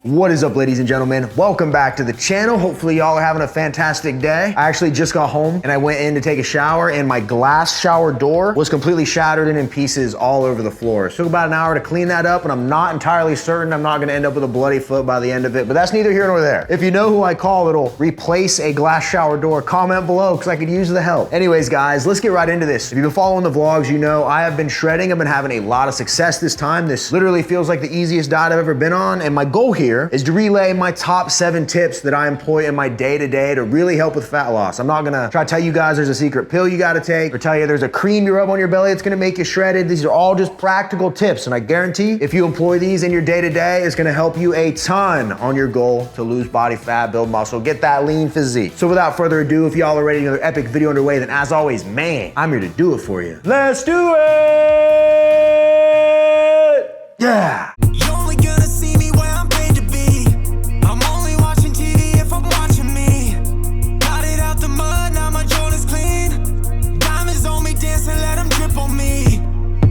What is up, ladies and gentlemen? Welcome back to the channel. Hopefully y'all are having a fantastic day. I actually just got home and I went in to take a shower and my glass shower door was completely shattered and in pieces all over the floor. It took about an hour to clean that up and I'm not entirely certain I'm not gonna end up with a bloody foot by the end of it, but that's neither here nor there. If you know who I call, it'll replace a glass shower door, comment below because I could use the help. Anyways, guys, let's get right into this. If you've been following the vlogs, you know I have been shredding. I've been having a lot of success this time. This literally feels like the easiest diet I've ever been on, and my goal here is to relay my top 7 tips that I employ in my day-to-day to really help with fat loss. I'm not gonna try to tell you guys there's a secret pill you gotta take or tell you there's a cream you rub on your belly that's gonna make you shredded. These are all just practical tips, and I guarantee if you employ these in your day-to-day, it's gonna help you a ton on your goal to lose body fat, build muscle, get that lean physique. So without further ado, if y'all are ready for another epic video underway, then as always, man, I'm here to do it for you. Let's do it! Yeah! You're only gonna see me where I'm paid to be. I'm only watching TV if I'm watching me. Got it out the mud, now my Jordan's clean. Diamonds on me dancing, let them drip on me.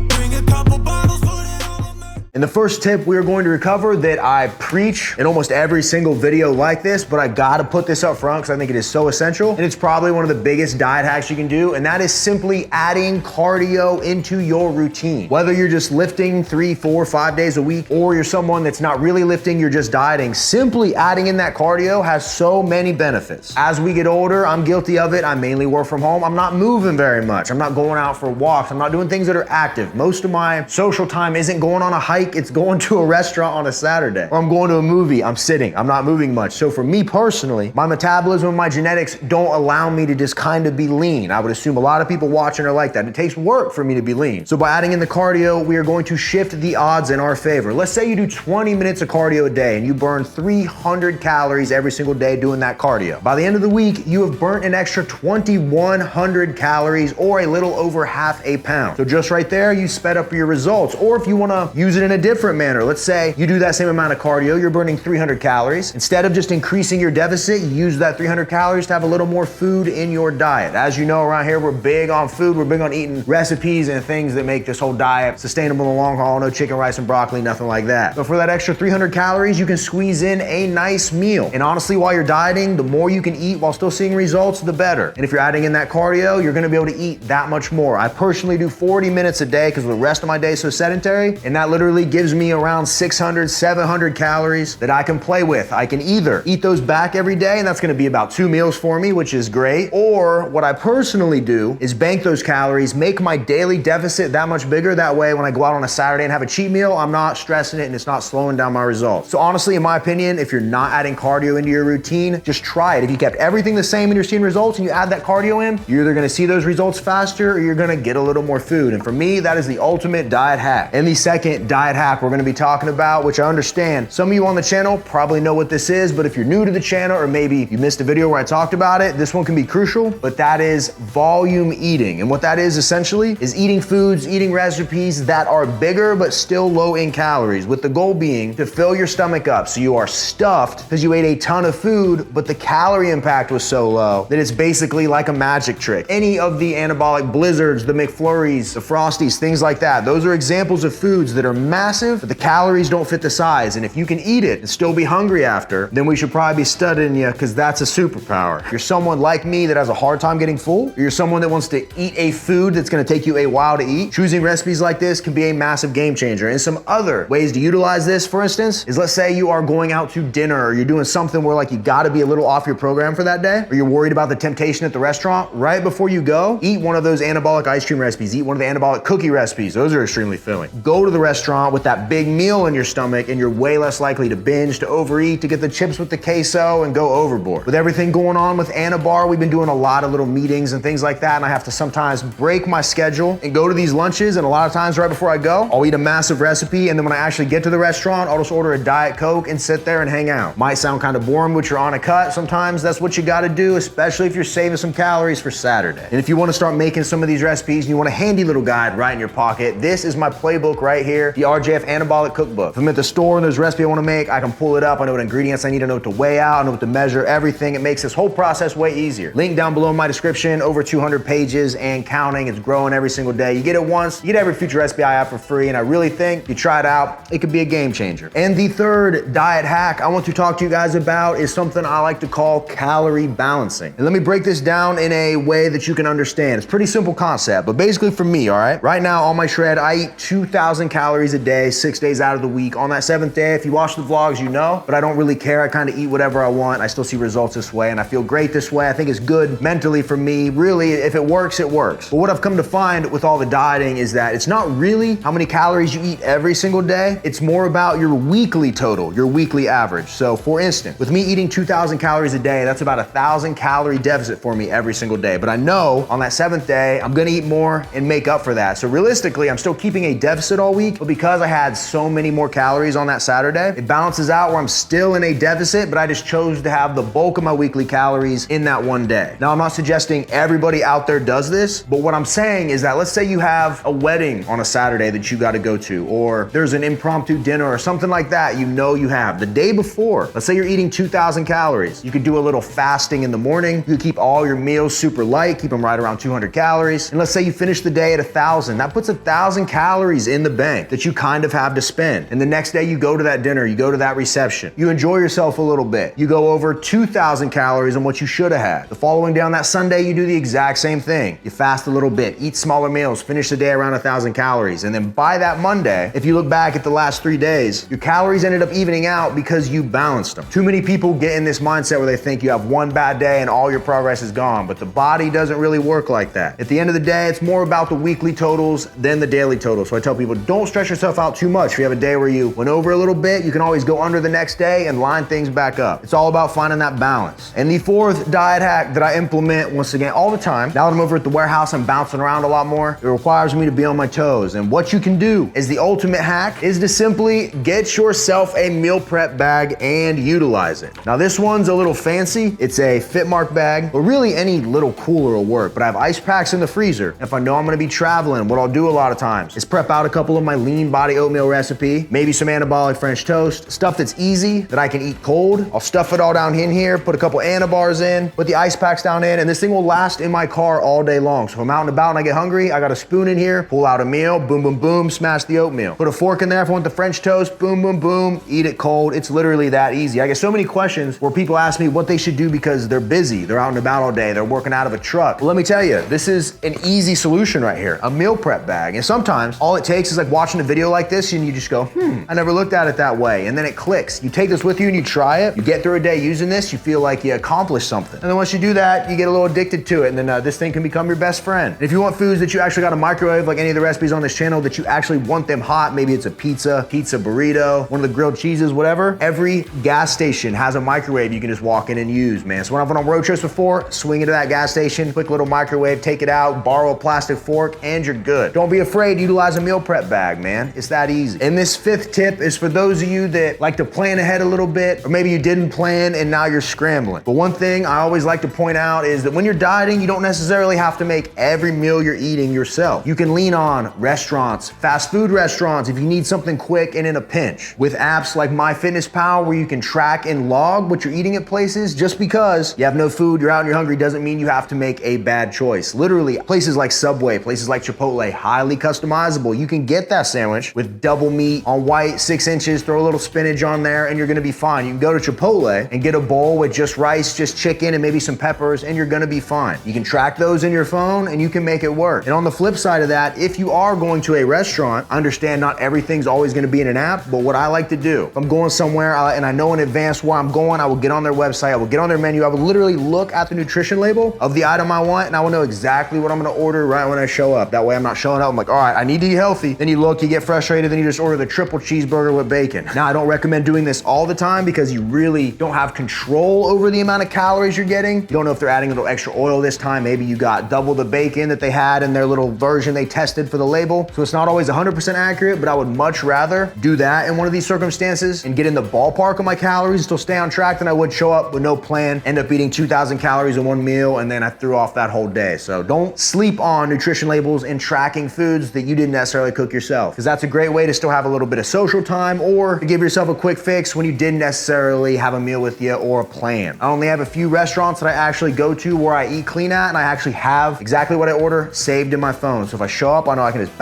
Bring a couple bottles, put it on my... In the first tip we are going to recover that I preach in almost every single video like this, but I gotta put this up front because I think it is so essential, and it's probably one of the biggest diet hacks you can do, and that is simply adding cardio into your routine. Whether you're just lifting 3, 4, 5 days a week, or you're someone that's not really lifting, you're just dieting, simply adding in that cardio has so many benefits. As we get older, I'm guilty of it. I mainly work from home. I'm not moving very much. I'm not going out for walks. I'm not doing things that are active. Most of my social time isn't going on a hike. It's going to a restaurant on a Saturday, or I'm going to a movie. I'm sitting. I'm not moving much. So for me personally, my metabolism and my genetics don't allow me to just kind of be lean. I would assume a lot of people watching are like that. It takes work for me to be lean. So by adding in the cardio, we are going to shift the odds in our favor. Let's say you do 20 minutes of cardio a day and you burn 300 calories every single day doing that cardio. By the end of the week, you have burnt an extra 2,100 calories, or a little over half a pound. So just right there, you sped up your results. Or if you want to use it in a different manner, let's say you do that same amount of cardio, you're burning 300 calories. Instead of just increasing your deficit, you use that 300 calories to have a little more food in your diet. As you know, around here, we're big on food. We're big on eating recipes and things that make this whole diet sustainable in the long haul. No chicken, rice, and broccoli, nothing like that. But for that extra 300 calories, you can squeeze in a nice meal. And honestly, while you're dieting, the more you can eat while still seeing results, the better. And if you're adding in that cardio, you're gonna be able to eat that much more. I personally do 40 minutes a day because the rest of my day is so sedentary, and that literally gives me around 600, 700 calories that I can play with. I can either eat those back every day, and that's gonna be about 2 meals for me, which is great. Or what I personally do is bank those calories, make my daily deficit that much bigger. That way, when I go out on a Saturday and have a cheat meal, I'm not stressing it and it's not slowing down my results. So honestly, in my opinion, if you're not adding cardio into your routine, just try it. If you kept everything the same and you're seeing results and you add that cardio in, you're either gonna see those results faster or you're gonna get a little more food. And for me, that is the ultimate diet hack. And the second diet hack we're gonna be talking about, which I understand some of you on the channel probably know what this is, but if you're new to the channel or maybe you missed a video where I talked about it, this one can be crucial, but that is volume eating. And what that is essentially is eating foods, eating recipes that are bigger but still low in calories, with the goal being to fill your stomach up so you are stuffed because you ate a ton of food, but the calorie impact was so low that it's basically like a magic trick. Any of the anabolic blizzards, the McFlurries, the Frosties, things like that, those are examples of foods that are massive, but the calories don't fit the size. And if you can eat it and still be hungry after, then we should probably be studying you, because that's a superpower. If you're someone like me that has a hard time getting full, or you're someone that wants to eat a food that's gonna take you a while to eat, choosing recipes like this can be a massive game changer. And some other ways to utilize this, for instance, is let's say you are going out to dinner, or you're doing something where like you gotta be a little off your program for that day, or you're worried about the temptation at the restaurant. Right before you go, eat one of those anabolic ice cream recipes, eat one of the anabolic cookie recipes. Those are extremely filling. Go to the restaurant with that big meal in your stomach, and you're way less likely to binge, to overeat, to get the chips with the queso and go overboard. With everything going on with Anabar, we've been doing a lot of little meetings and things like that, and I have to sometimes break my schedule and go to these lunches, and a lot of times right before I go, I'll eat a massive recipe, and then when I actually get to the restaurant, I'll just order a Diet Coke and sit there and hang out. Might sound kind of boring, but you're on a cut. Sometimes that's what you gotta do, especially if you're saving some calories for Saturday. And if you wanna start making some of these recipes and you want a handy little guide right in your pocket, this is my playbook right here, the RJF Anabolic Cookbook. If I'm at the store and there's a recipe I wanna make, I can pull it up. I know what ingredients I need, I know what to weigh out, I know what to measure, everything. It makes this whole process way easier. Link down below in my description, over 200 pages and counting. It's growing every single day. You get it once, you get every future recipe I have for free, and I really think if you try it out, it could be a game changer. And the third diet hack I want to talk to you guys about is something I like to call calorie balancing. And let me break this down in a way that you can understand. It's a pretty simple concept, but basically for me, all right? Right now on my shred, I eat 2,000 calories a day, 6 days out of the week. On that 7th day, if you watch the vlogs, you know, but I don't really care. I kind of eat whatever I want. I still see results this way, and I feel great this way. I think it's good mentally for me. Really, if it works, it works. But what I've come to find with all the dieting is that it's not really how many calories you eat every single day. It's more about your weekly total, your weekly average. So for instance, with me eating 2,000 calories a day, that's about 1,000 calorie deficit for me every single day. But I know on that 7th day, I'm gonna eat more and make up for that. So realistically, I'm still keeping a deficit all week, but because I had so many more calories on that Saturday, it balances out where I'm still in a deficit, but I just chose to have the bulk of my weekly calories in that one day. Now, I'm not suggesting everybody out there does this, but what I'm saying is that let's say you have a wedding on a Saturday that you gotta go to, or there's an impromptu dinner or something like that you know you have. The day before, let's say you're eating 2,000 calories. You could do a little fasting in the morning. You could keep all your meals super light, keep them right around 200 calories. And let's say you finish the day at 1,000. That puts 1,000 calories in the bank that you kind of have to spend. And the next day you go to that dinner, you go to that reception. You enjoy yourself a little bit. You go over 2,000 calories on what you should have had. The following day on that Sunday, you do the exact same thing. You fast a little bit, eat smaller meals, finish the day around 1,000 calories. And then by that Monday, if you look back at the last 3 days, your calories ended up evening out because you balanced them. Too many people get in this mindset where they think you have one bad day and all your progress is gone, but the body doesn't really work like that. At the end of the day, it's more about the weekly totals than the daily totals. So I tell people, don't stress yourself out too much. If you have a day where you went over a little bit, you can always go under the next day and line things back up. It's all about finding that balance. And the fourth diet hack that I implement, once again, all the time, now that I'm over at the warehouse, I'm bouncing around a lot more. It requires me to be on my toes. And what you can do is the ultimate hack is to simply get yourself a meal prep bag and utilize it. Now this one's a little fancy. It's a Fitmark bag, but really any little cooler will work. But I have ice packs in the freezer. If I know I'm gonna be traveling, what I'll do a lot of times is prep out a couple of my lean body oatmeal recipe, maybe some anabolic French toast, stuff that's easy that I can eat cold. I'll stuff it all down in here, put a couple Anabars in, put the ice packs down in, and this thing will last in my car all day long. So if I'm out and about and I get hungry, I got a spoon in here, pull out a meal, boom, boom, boom, smash the oatmeal. Put a fork in there if I want the French toast, boom, boom, boom, eat it cold. It's literally that easy. I get so many questions where people ask me what they should do because they're busy, they're out and about all day, they're working out of a truck. Well, let me tell you, this is an easy solution right here, a meal prep bag. And sometimes all it takes is like watching a video like this and you just go, I never looked at it that way. And then it clicks. You take this with you and you try it. You get through a day using this, you feel like you accomplished something. And then once you do that, you get a little addicted to it. And then this thing can become your best friend. And if you want foods that you actually got to microwave, like any of the recipes on this channel, that you actually want them hot, maybe it's a pizza burrito, one of the grilled cheeses, whatever. Every gas station has a microwave you can just walk in and use, man. So when I've been on road trips before, swing into that gas station, quick little microwave, take it out, borrow a plastic fork, and you're good. Don't be afraid to utilize a meal prep bag, man. It's that easy. And this fifth tip is for those of you that like to plan ahead a little bit, or maybe you didn't plan and now you're scrambling. But one thing I always like to point out is that when you're dieting, you don't necessarily have to make every meal you're eating yourself. You can lean on restaurants, fast food restaurants, if you need something quick and in a pinch. With apps like MyFitnessPal, where you can track and log what you're eating at places. Just because you have no food, you're out and you're hungry, doesn't mean you have to make a bad choice. Literally, places like Subway, places like Chipotle, highly customizable. You can get that sandwich with double meat on white, 6 inches, throw a little spinach on there, and you're gonna be fine. You can go to Chipotle and get a bowl with just rice, just chicken, and maybe some peppers, and you're gonna be fine. You can track those in your phone, and you can make it work. And on the flip side of that, if you are going to a restaurant, I understand not everything's always gonna be in an app, but what I like to do, if I'm going somewhere and I know in advance where I'm going, I will get on their website, I will get on their menu, I will literally look at the nutrition label of the item I want, and I will know exactly what I'm gonna order right when I show up. That way I'm not showing up, I'm like, all right, I need to eat healthy. Then you look, you get frustrated, then you just order the triple cheeseburger with bacon. Now, I don't recommend doing this all the time because you really don't have control over the amount of calories you're getting. You don't know if they're adding a little extra oil this time. Maybe you got double the bacon that they had in their little version they tested for the label. So it's not always 100% accurate, but I would much rather do that in one of these circumstances and get in the ballpark of my calories, still stay on track, than I would show up with no plan, end up eating 2,000 calories in one meal, and then I threw off that whole day. So don't sleep on nutrition labels and tracking foods that you didn't necessarily cook yourself, because that's a great way to still have a little bit of social time or to give yourself a quick fix when you didn't necessarily have a meal with you or a plan. I only have a few restaurants that I actually go to where I eat clean at, and I actually have exactly what I order saved in my phone. So if I show up, I know I can just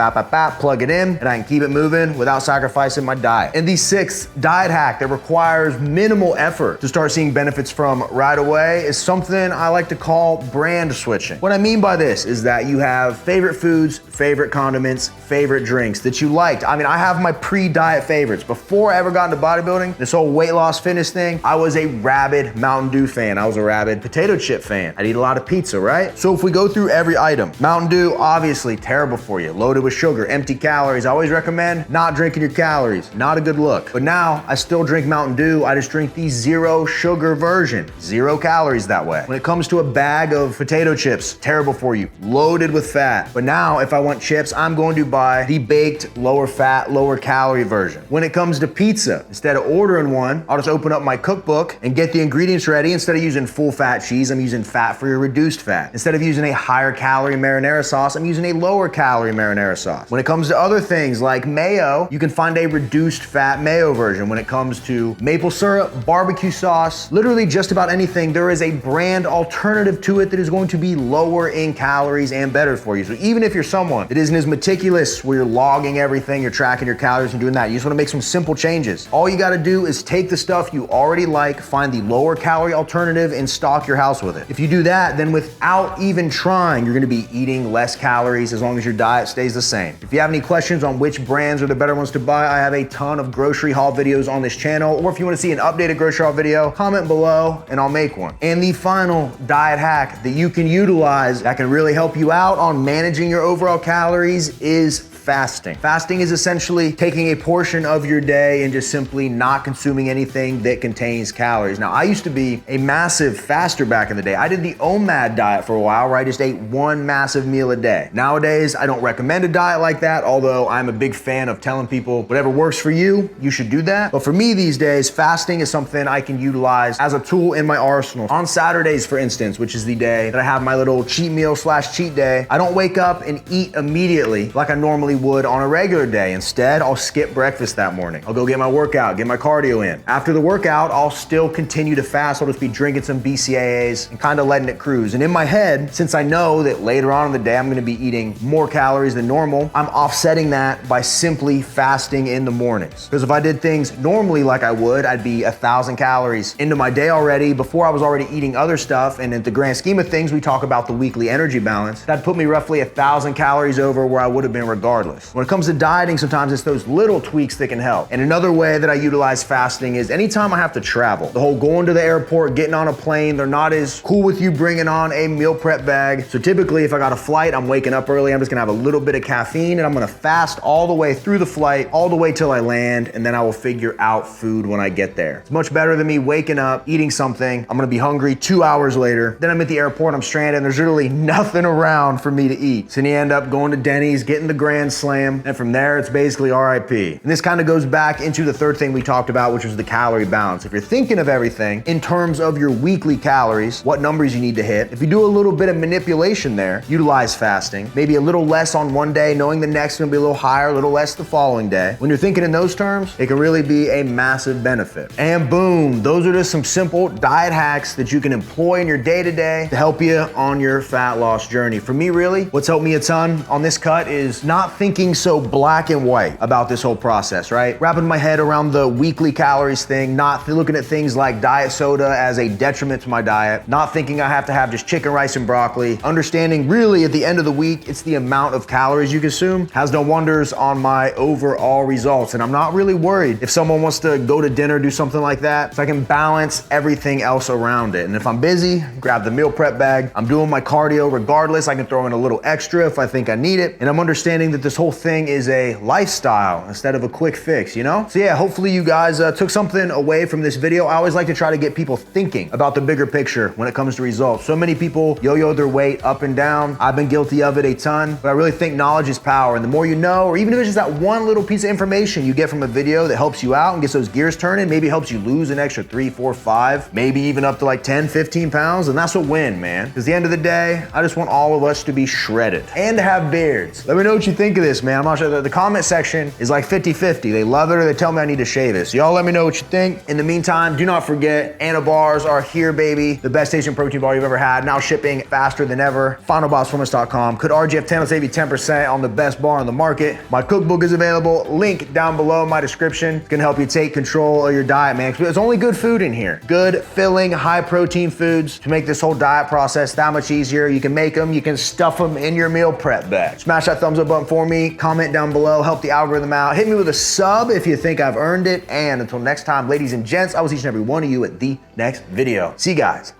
plug it in, and I can keep it moving without sacrificing my diet. And the sixth diet hack that requires minimal effort to start seeing benefits from right away is something I like to call brand switching. What I mean by this is that you have favorite foods, favorite condiments, favorite drinks that you liked. I mean, I have my pre-diet favorites. Before I ever got into bodybuilding, this whole weight loss fitness thing, I was a rabid Mountain Dew fan. I was a rabid potato chip fan. I'd eat a lot of pizza, right? So if we go through every item, Mountain Dew, obviously terrible for you, loaded with sugar, empty calories. I always recommend not drinking your calories. Not a good look. But now I still drink Mountain Dew. I just drink the zero sugar version. 0 calories that way. When it comes to a bag of potato chips, terrible for you, loaded with fat. But now if I want chips, I'm going to buy the baked, lower fat, lower calorie version. When it comes to pizza, instead of ordering one, I'll just open up my cookbook and get the ingredients ready. Instead of using full fat cheese, I'm using fat-free or reduced fat. Instead of using a higher calorie marinara sauce, I'm using a lower calorie marinara sauce. When it comes to other things like mayo, you can find a reduced fat mayo version. When it comes to maple syrup, barbecue sauce, literally just about anything, there is a brand alternative to it that is going to be lower in calories and better for you. So even if you're someone that isn't as meticulous where you're logging everything, you're tracking your calories and doing that, you just wanna make some simple changes. All you gotta do is take the stuff you already like, find the lower calorie alternative and stock your house with it. If you do that, then without even trying, you're gonna be eating less calories as long as your diet stays the same. If you have any questions on which brands are the better ones to buy, I have a ton of grocery haul videos on this channel, or if you wanna see an updated grocery haul video, comment below and I'll make one. And the final diet hack that you can utilize that can really help you out on managing your overall calories is fasting. Fasting is essentially taking a portion of your day and just simply not consuming anything that contains calories. Now, I used to be a massive faster back in the day. I did the OMAD diet for a while where I just ate one massive meal a day. Nowadays, I don't recommend a diet like that, although I'm a big fan of telling people whatever works for you, you should do that. But for me these days, fasting is something I can utilize as a tool in my arsenal. On Saturdays, for instance, which is the day that I have my little cheat meal / cheat day, I don't wake up and eat immediately like I normally would on a regular day. Instead, I'll skip breakfast that morning. I'll go get my workout, get my cardio in. After the workout, I'll still continue to fast. I'll just be drinking some BCAAs and kind of letting it cruise. And in my head, since I know that later on in the day, I'm gonna be eating more calories than normal, I'm offsetting that by simply fasting in the mornings. Because if I did things normally like I would, I'd be 1,000 calories into my day already before I was already eating other stuff. And in the grand scheme of things, we talk about the weekly energy balance. That'd put me roughly 1,000 calories over where I would have been regardless. When it comes to dieting, sometimes it's those little tweaks that can help. And another way that I utilize fasting is anytime I have to travel. The whole going to the airport, getting on a plane, they're not as cool with you bringing on a meal prep bag. So typically if I got a flight, I'm waking up early, I'm just gonna have a little bit of caffeine and I'm gonna fast all the way through the flight, all the way till I land, and then I will figure out food when I get there. It's much better than me waking up, eating something, I'm gonna be hungry 2 hours later, then I'm at the airport, I'm stranded, and there's literally nothing around for me to eat. So then you end up going to Denny's, getting the Grand Slam, and from there, it's basically RIP. And this kind of goes back into the third thing we talked about, which was the calorie balance. If you're thinking of everything in terms of your weekly calories, what numbers you need to hit, if you do a little bit of manipulation there, utilize fasting, maybe a little less on one day, knowing the next gonna be a little higher, a little less the following day. When you're thinking in those terms, it can really be a massive benefit. And boom, those are just some simple diet hacks that you can employ in your day-to-day to help you on your fat loss journey. For me, really, what's helped me a ton on this cut is not thinking so black and white about this whole process, right? Wrapping my head around the weekly calories thing, not looking at things like diet soda as a detriment to my diet, not thinking I have to have just chicken, rice, and broccoli, understanding really at the end of the week, it's the amount of calories you consume has done wonders on my overall results. And I'm not really worried if someone wants to go to dinner, do something like that, so I can balance everything else around it. And if I'm busy, grab the meal prep bag. I'm doing my cardio regardless. I can throw in a little extra if I think I need it. And I'm understanding that this whole thing is a lifestyle instead of a quick fix, you know? So yeah, hopefully you guys took something away from this video. I always like to try to get people thinking about the bigger picture when it comes to results. So many people yo-yo their weight up and down. I've been guilty of it a ton, but I really think knowledge is power. And the more you know, or even if it's just that one little piece of information you get from a video that helps you out and gets those gears turning, maybe helps you lose an extra 3, 4, 5, maybe even up to like 10, 15 pounds, and that's a win, man. Because at the end of the day, I just want all of us to be shredded and to have beards. Let me know what you think of this, man. I'm not sure. The comment section is like 50-50. They love it or they tell me I need to shave it. So y'all let me know what you think. In the meantime, do not forget, Anabars are here, baby. The best tasting protein bar you've ever had. Now shipping faster than ever. FinalBossFitness.com. Code RGF10 will save you 10% on the best bar on the market. My cookbook is available. Link down below in my description. It's gonna help you take control of your diet, man. There's only good food in here. Good, filling, high protein foods to make this whole diet process that much easier. You can make them, you can stuff them in your meal prep bag. Smash that thumbs up button for me. Comment down below, help the algorithm out. Hit me with a sub if you think I've earned it. And until next time, ladies and gents, I will see each and every one of you at the next video. See you guys.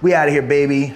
We out of here, baby.